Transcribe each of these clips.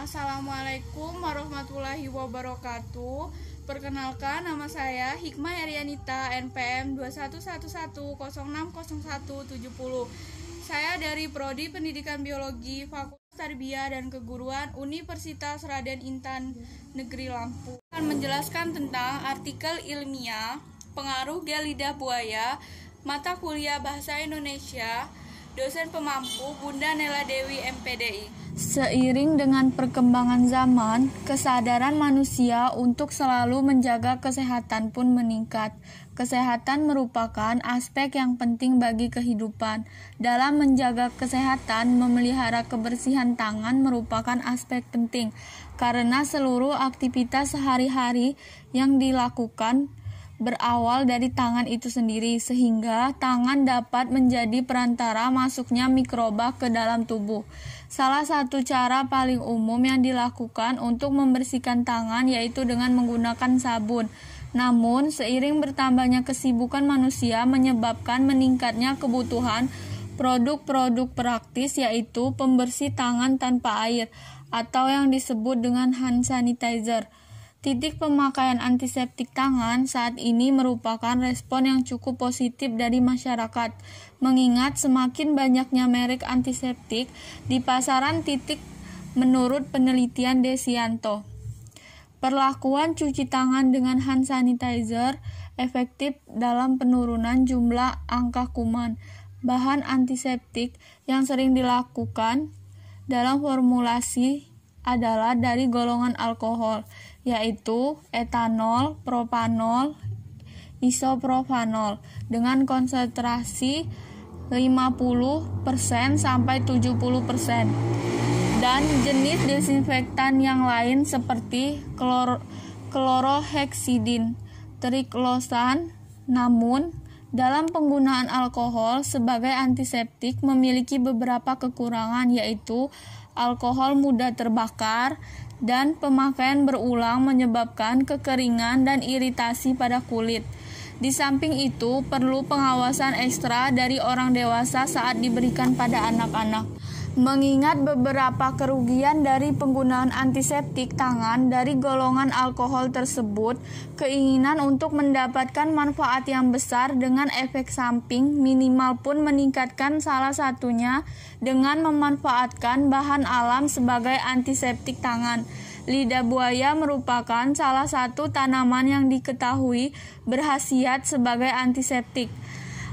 Assalamualaikum warahmatullahi wabarakatuh. Perkenalkan, nama saya Hikmah Erianita, NPM 2111060170. Saya dari Prodi Pendidikan Biologi Fakultas Tarbiyah dan Keguruan Universitas Raden Intan Negeri Lampung. Akan menjelaskan tentang artikel ilmiah pengaruh gel lidah buaya, mata kuliah Bahasa Indonesia, dosen pemampu Bunda Nela Dewi MPDI. Seiring dengan perkembangan zaman, kesadaran manusia untuk selalu menjaga kesehatan pun meningkat. Kesehatan merupakan aspek yang penting bagi kehidupan. Dalam menjaga kesehatan, memelihara kebersihan tangan merupakan aspek penting, karena seluruh aktivitas sehari-hari yang dilakukan berawal dari tangan itu sendiri, sehingga tangan dapat menjadi perantara masuknya mikroba ke dalam tubuh. Salah satu cara paling umum yang dilakukan untuk membersihkan tangan yaitu dengan menggunakan sabun. Namun, seiring bertambahnya kesibukan manusia menyebabkan meningkatnya kebutuhan produk-produk praktis yaitu pembersih tangan tanpa air atau yang disebut dengan hand sanitizer. Titik pemakaian antiseptik tangan saat ini merupakan respon yang cukup positif dari masyarakat, mengingat semakin banyaknya merek antiseptik di pasaran. Menurut penelitian Desianto, perlakuan cuci tangan dengan hand sanitizer efektif dalam penurunan jumlah angka kuman. Bahan antiseptik yang sering dilakukan dalam formulasi adalah dari golongan alkohol, yaitu etanol, propanol, isopropanol dengan konsentrasi 50% sampai 70%. Dan jenis desinfektan yang lain seperti kloroheksidin, triklosan. Namun, dalam penggunaan alkohol sebagai antiseptik memiliki beberapa kekurangan, yaitu alkohol mudah terbakar dan pemakaian berulang menyebabkan kekeringan dan iritasi pada kulit. Di samping itu, perlu pengawasan ekstra dari orang dewasa saat diberikan pada anak-anak. Mengingat beberapa kerugian dari penggunaan antiseptik tangan dari golongan alkohol tersebut, keinginan untuk mendapatkan manfaat yang besar dengan efek samping minimal pun meningkatkan, salah satunya dengan memanfaatkan bahan alam sebagai antiseptik tangan. Lidah buaya merupakan salah satu tanaman yang diketahui berkhasiat sebagai antiseptik.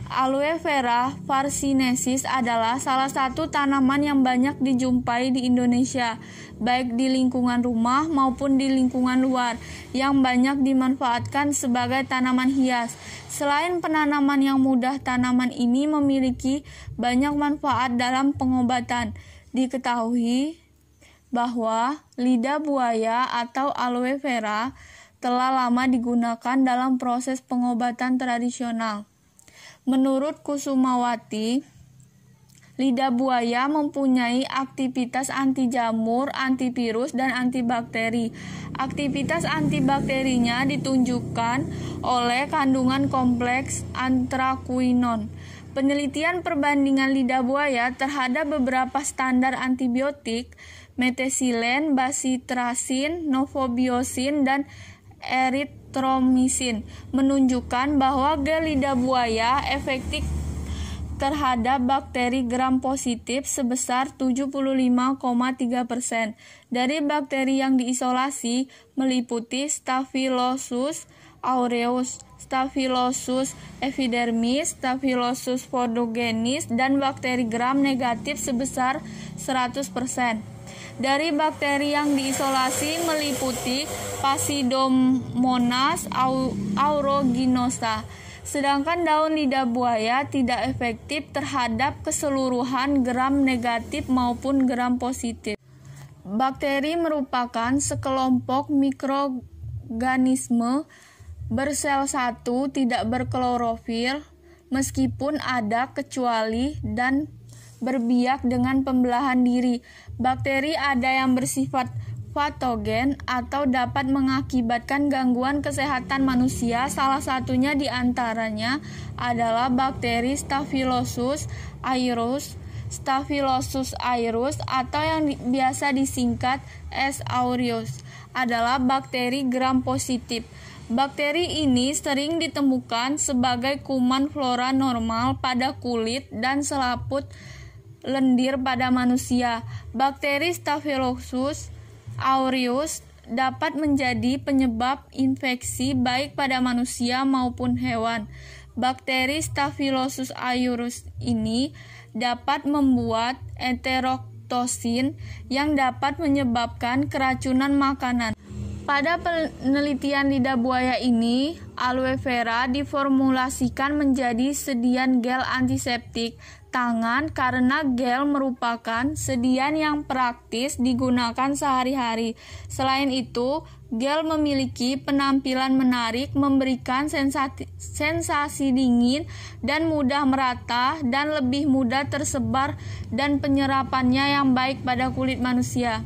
Aloe vera farsinensis adalah salah satu tanaman yang banyak dijumpai di Indonesia, baik di lingkungan rumah maupun di lingkungan luar, yang banyak dimanfaatkan sebagai tanaman hias. Selain penanaman yang mudah, tanaman ini memiliki banyak manfaat dalam pengobatan. Diketahui bahwa lidah buaya atau aloe vera telah lama digunakan dalam proses pengobatan tradisional. Menurut Kusumawati, lidah buaya mempunyai aktivitas anti jamur, antivirus, dan antibakteri. Aktivitas antibakterinya ditunjukkan oleh kandungan kompleks anthraquinone. Penelitian perbandingan lidah buaya terhadap beberapa standar antibiotik, metesilen, basitrasin, novobiosin, dan eritromisin, menunjukkan bahwa gel lidah buaya efektif terhadap bakteri gram positif sebesar 75,3%. Dari bakteri yang diisolasi meliputi Staphylococcus aureus, Staphylococcus epidermis, Staphylococcus pyogenes, dan bakteri gram negatif sebesar 100%. Dari bakteri yang diisolasi meliputi Pseudomonas aeruginosa. Sedangkan daun lidah buaya tidak efektif terhadap keseluruhan gram negatif maupun gram positif. Bakteri merupakan sekelompok mikroorganisme bersel satu tidak berklorofil, meskipun ada kecuali dan berbiak dengan pembelahan diri. Bakteri ada yang bersifat patogen atau dapat mengakibatkan gangguan kesehatan manusia. Salah satunya diantaranya adalah bakteri Staphylococcus aureus, Staphylococcus aureus atau yang biasa disingkat S. aureus adalah bakteri gram positif. Bakteri ini sering ditemukan sebagai kuman flora normal pada kulit dan selaput lendir pada manusia. Bakteri Staphylococcus aureus dapat menjadi penyebab infeksi baik pada manusia maupun hewan. Bakteri Staphylococcus aureus ini dapat membuat enteroktosin yang dapat menyebabkan keracunan makanan. Pada penelitian lidah buaya ini, aloe vera diformulasikan menjadi sedian gel antiseptik tangan karena gel merupakan sedian yang praktis digunakan sehari-hari. Selain itu, gel memiliki penampilan menarik, memberikan sensasi dingin dan mudah merata dan lebih mudah tersebar dan penyerapannya yang baik pada kulit manusia.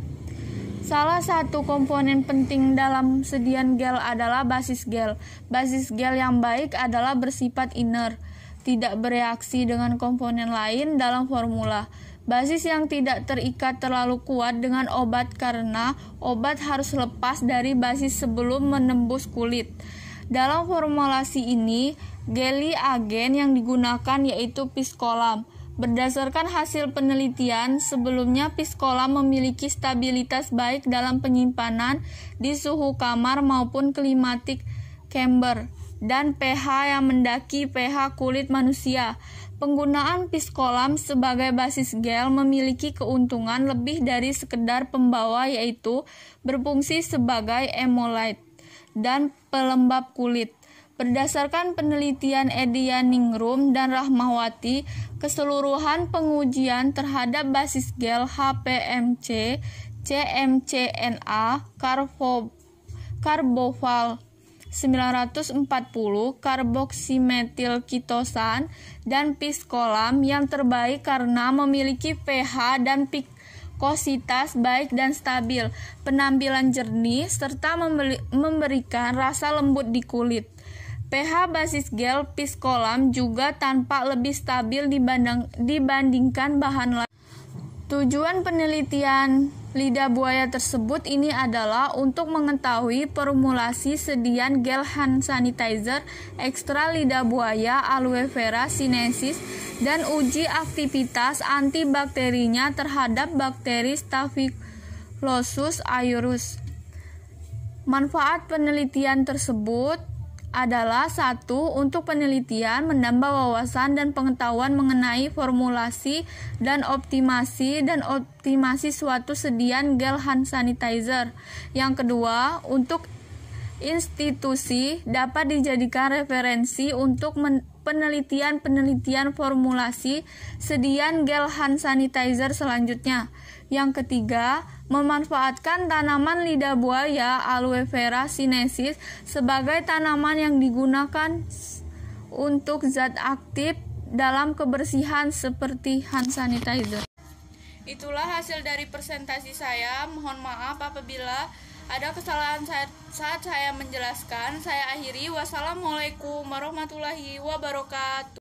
Salah satu komponen penting dalam sedian gel adalah basis gel. Basis gel yang baik adalah bersifat inert, tidak bereaksi dengan komponen lain dalam formula. Basis yang tidak terikat terlalu kuat dengan obat karena obat harus lepas dari basis sebelum menembus kulit. Dalam formulasi ini, geli agen yang digunakan yaitu piskolam. Berdasarkan hasil penelitian, sebelumnya piskolam memiliki stabilitas baik dalam penyimpanan di suhu kamar maupun klimatik chamber dan pH yang mendaki pH kulit manusia. Penggunaan piskolam sebagai basis gel memiliki keuntungan lebih dari sekedar pembawa, yaitu berfungsi sebagai emolite dan pelembab kulit. Berdasarkan penelitian Edianingrum dan Rahmawati, keseluruhan pengujian terhadap basis gel HPMC, CMCNA, karbofal 940, karboksimetilkitosan, dan piskolam yang terbaik karena memiliki pH dan viskositas baik dan stabil, penampilan jernih, serta memberikan rasa lembut di kulit. pH basis gel piskolam juga tampak lebih stabil dibandingkan bahan lain. Tujuan penelitian lidah buaya tersebut ini adalah untuk mengetahui formulasi sedian gel hand sanitizer ekstra lidah buaya aloe vera sinensis dan uji aktivitas antibakterinya terhadap bakteri Staphylococcus aureus. Manfaat penelitian tersebut adalah: 1. Untuk penelitian, menambah wawasan dan pengetahuan mengenai formulasi dan optimasi suatu sedian gel hand sanitizer. Yang kedua, untuk institusi dapat dijadikan referensi untuk penelitian formulasi sedian gel hand sanitizer selanjutnya. Yang ketiga, memanfaatkan tanaman lidah buaya aloe vera sinensis sebagai tanaman yang digunakan untuk zat aktif dalam kebersihan seperti hand sanitizer. Itulah hasil dari presentasi saya. Mohon maaf apabila ada kesalahan saat saya menjelaskan. Saya akhiri. Wassalamualaikum warahmatullahi wabarakatuh.